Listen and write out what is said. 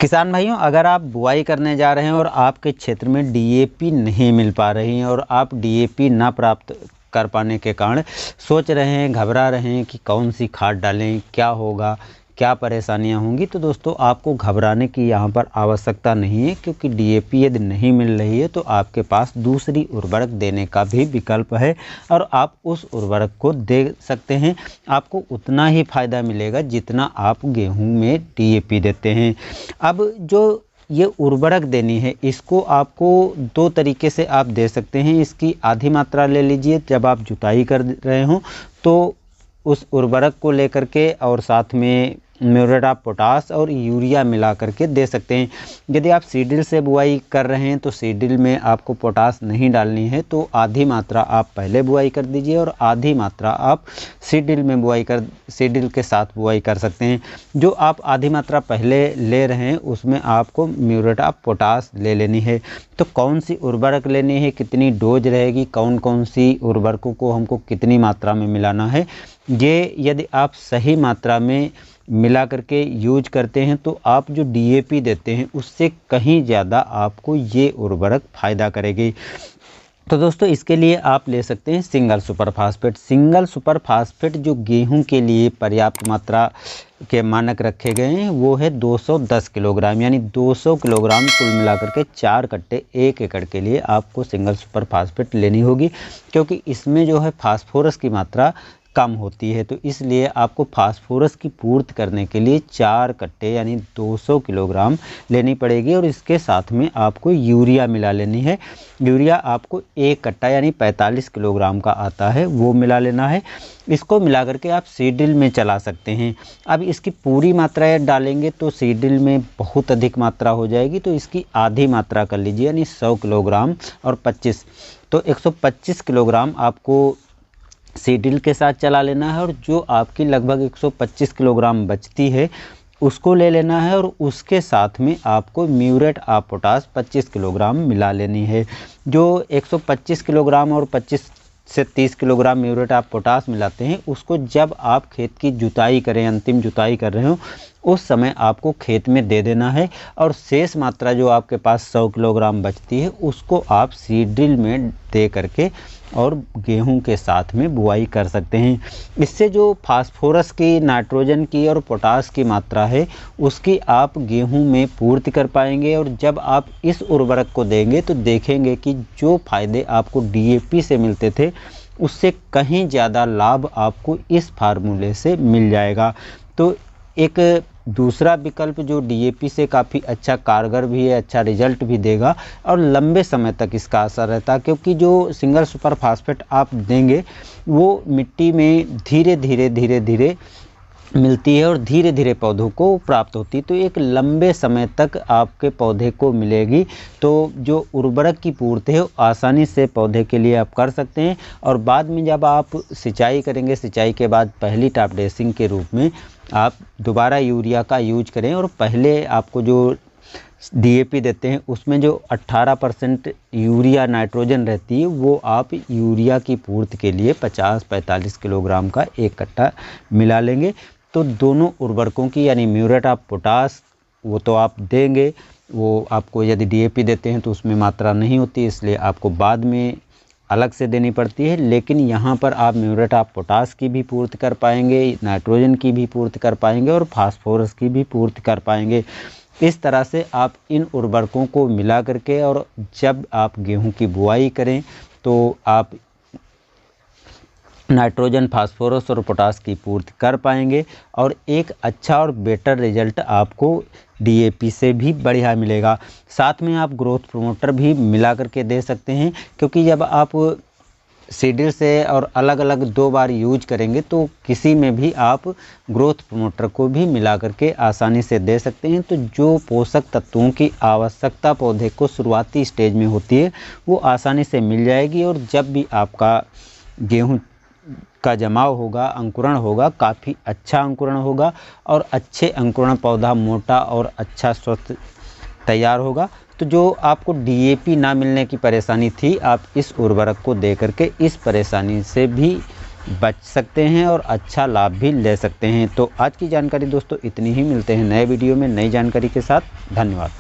किसान भाइयों, अगर आप बुआई करने जा रहे हैं और आपके क्षेत्र में डीएपी नहीं मिल पा रही है और आप डीएपी ना प्राप्त कर पाने के कारण सोच रहे हैं, घबरा रहे हैं कि कौन सी खाद डालें, क्या होगा, क्या परेशानियां होंगी, तो दोस्तों आपको घबराने की यहाँ पर आवश्यकता नहीं है, क्योंकि डीएपी यदि नहीं मिल रही है तो आपके पास दूसरी उर्वरक देने का भी विकल्प है और आप उस उर्वरक को दे सकते हैं। आपको उतना ही फ़ायदा मिलेगा जितना आप गेहूं में डीएपी देते हैं। अब जो ये उर्वरक देनी है, इसको आपको दो तरीके से आप दे सकते हैं। इसकी आधी मात्रा ले लीजिए, जब आप जुताई कर रहे हो तो उस उर्वरक को लेकर के और साथ में म्यूरेट ऑफ पोटाश और यूरिया मिला करके दे सकते हैं। यदि आप सीडिल से बुआई कर रहे हैं तो सीडिल में आपको पोटाश नहीं डालनी है, तो आधी मात्रा आप पहले बुआई कर दीजिए और आधी मात्रा आप सीडिल के साथ बुआई कर सकते हैं। जो आप आधी मात्रा पहले ले रहे हैं उसमें आपको म्यूरेट ऑफ पोटाश ले लेनी है। तो कौन सी उर्वरक लेनी है, कितनी डोज रहेगी, कौन कौन सी उर्वरकों को हमको कितनी मात्रा में मिलाना है, ये यदि आप सही मात्रा में मिला करके यूज करते हैं तो आप जो डीएपी देते हैं उससे कहीं ज़्यादा आपको ये उर्वरक फ़ायदा करेगी। तो दोस्तों इसके लिए आप ले सकते हैं single super phosphate. Single super phosphate जो गेहूं के लिए पर्याप्त मात्रा के मानक रखे गए हैं वो है 210 किलोग्राम, यानी 200 किलोग्राम कुल मिलाकर के 4 कट्टे 1 एकड़ के लिए आपको सिंगल सुपर फास्फेट लेनी होगी, क्योंकि इसमें जो है फास्फोरस की मात्रा कम होती है। तो इसलिए आपको फास्फोरस की पूर्ति करने के लिए 4 कट्टे यानी 200 किलोग्राम लेनी पड़ेगी और इसके साथ में आपको यूरिया मिला लेनी है। यूरिया आपको 1 कट्टा यानी 45 किलोग्राम का आता है, वो मिला लेना है। इसको मिला करके आप सीडिल में चला सकते हैं। अब इसकी पूरी मात्रा डालेंगे तो सीडिल में बहुत अधिक मात्रा हो जाएगी, तो इसकी आधी मात्रा कर लीजिए, यानी 100 किलोग्राम और 25, तो 125 किलोग्राम आपको सीडिल के साथ चला लेना है और जो आपकी लगभग 125 किलोग्राम बचती है उसको ले लेना है और उसके साथ में आपको म्यूरेट ऑफ पोटाश 25 किलोग्राम मिला लेनी है। जो 125 किलोग्राम और 25 से 30 किलोग्राम म्यूरेट ऑफ पोटाश मिलाते हैं उसको जब आप खेत की जुताई करें, अंतिम जुताई कर रहे हो, उस समय आपको खेत में दे देना है और शेष मात्रा जो आपके पास 100 किलोग्राम बचती है उसको आप सीडिल में दे करके और गेहूं के साथ में बुआई कर सकते हैं। इससे जो फास्फोरस की, नाइट्रोजन की और पोटाश की मात्रा है उसकी आप गेहूं में पूर्ति कर पाएंगे और जब आप इस उर्वरक को देंगे तो देखेंगे कि जो फायदे आपको डीएपी से मिलते थे उससे कहीं ज़्यादा लाभ आपको इस फार्मूले से मिल जाएगा। तो एक दूसरा विकल्प जो डीएपी से काफ़ी अच्छा कारगर भी है, अच्छा रिजल्ट भी देगा और लंबे समय तक इसका असर रहता है, क्योंकि जो सिंगल सुपर फास्फेट आप देंगे वो मिट्टी में धीरे धीरे मिलती है और धीरे धीरे पौधों को प्राप्त होती है, तो एक लंबे समय तक आपके पौधे को मिलेगी। तो जो उर्वरक की पूर्ति है आसानी से पौधे के लिए आप कर सकते हैं और बाद में जब आप सिंचाई करेंगे, सिंचाई के बाद पहली टॉप ड्रेसिंग के रूप में आप दोबारा यूरिया का यूज करें और पहले आपको जो डीएपी देते हैं उसमें जो 18% यूरिया नाइट्रोजन रहती है वो आप यूरिया की पूर्ति के लिए 50-45 किलोग्राम का 1 कट्टा मिला लेंगे। तो दोनों उर्वरकों की यानी म्यूरेट ऑफ पोटाश वो तो आप देंगे, वो आपको यदि डीएपी देते हैं तो उसमें मात्रा नहीं होती, इसलिए आपको बाद में अलग से देनी पड़ती है, लेकिन यहाँ पर आप म्यूरेट ऑफ पोटाश की भी पूर्ति कर पाएंगे, नाइट्रोजन की भी पूर्ति कर पाएंगे और फास्फोरस की भी पूर्ति कर पाएंगे। इस तरह से आप इन उर्वरकों को मिला करके और जब आप गेहूं की बुआई करें तो आप नाइट्रोजन, फास्फोरस और पोटाश की पूर्ति कर पाएंगे और एक अच्छा और बेटर रिजल्ट आपको डीएपी से भी बढ़िया मिलेगा। साथ में आप ग्रोथ प्रमोटर भी मिला करके दे सकते हैं, क्योंकि जब आप सीडिल से और अलग अलग 2 बार यूज करेंगे तो किसी में भी आप ग्रोथ प्रमोटर को भी मिला करके आसानी से दे सकते हैं। तो जो पोषक तत्वों की आवश्यकता पौधे को शुरुआती स्टेज में होती है वो आसानी से मिल जाएगी और जब भी आपका गेहूँ का जमाव होगा, अंकुरण होगा, काफ़ी अच्छा अंकुरण होगा और अच्छे अंकुरण पौधा मोटा और अच्छा स्वस्थ तैयार होगा। तो जो आपको डीएपी ना मिलने की परेशानी थी, आप इस उर्वरक को दे करके इस परेशानी से भी बच सकते हैं और अच्छा लाभ भी ले सकते हैं। तो आज की जानकारी दोस्तों इतनी ही, मिलते हैं नए वीडियो में नई जानकारी के साथ। धन्यवाद।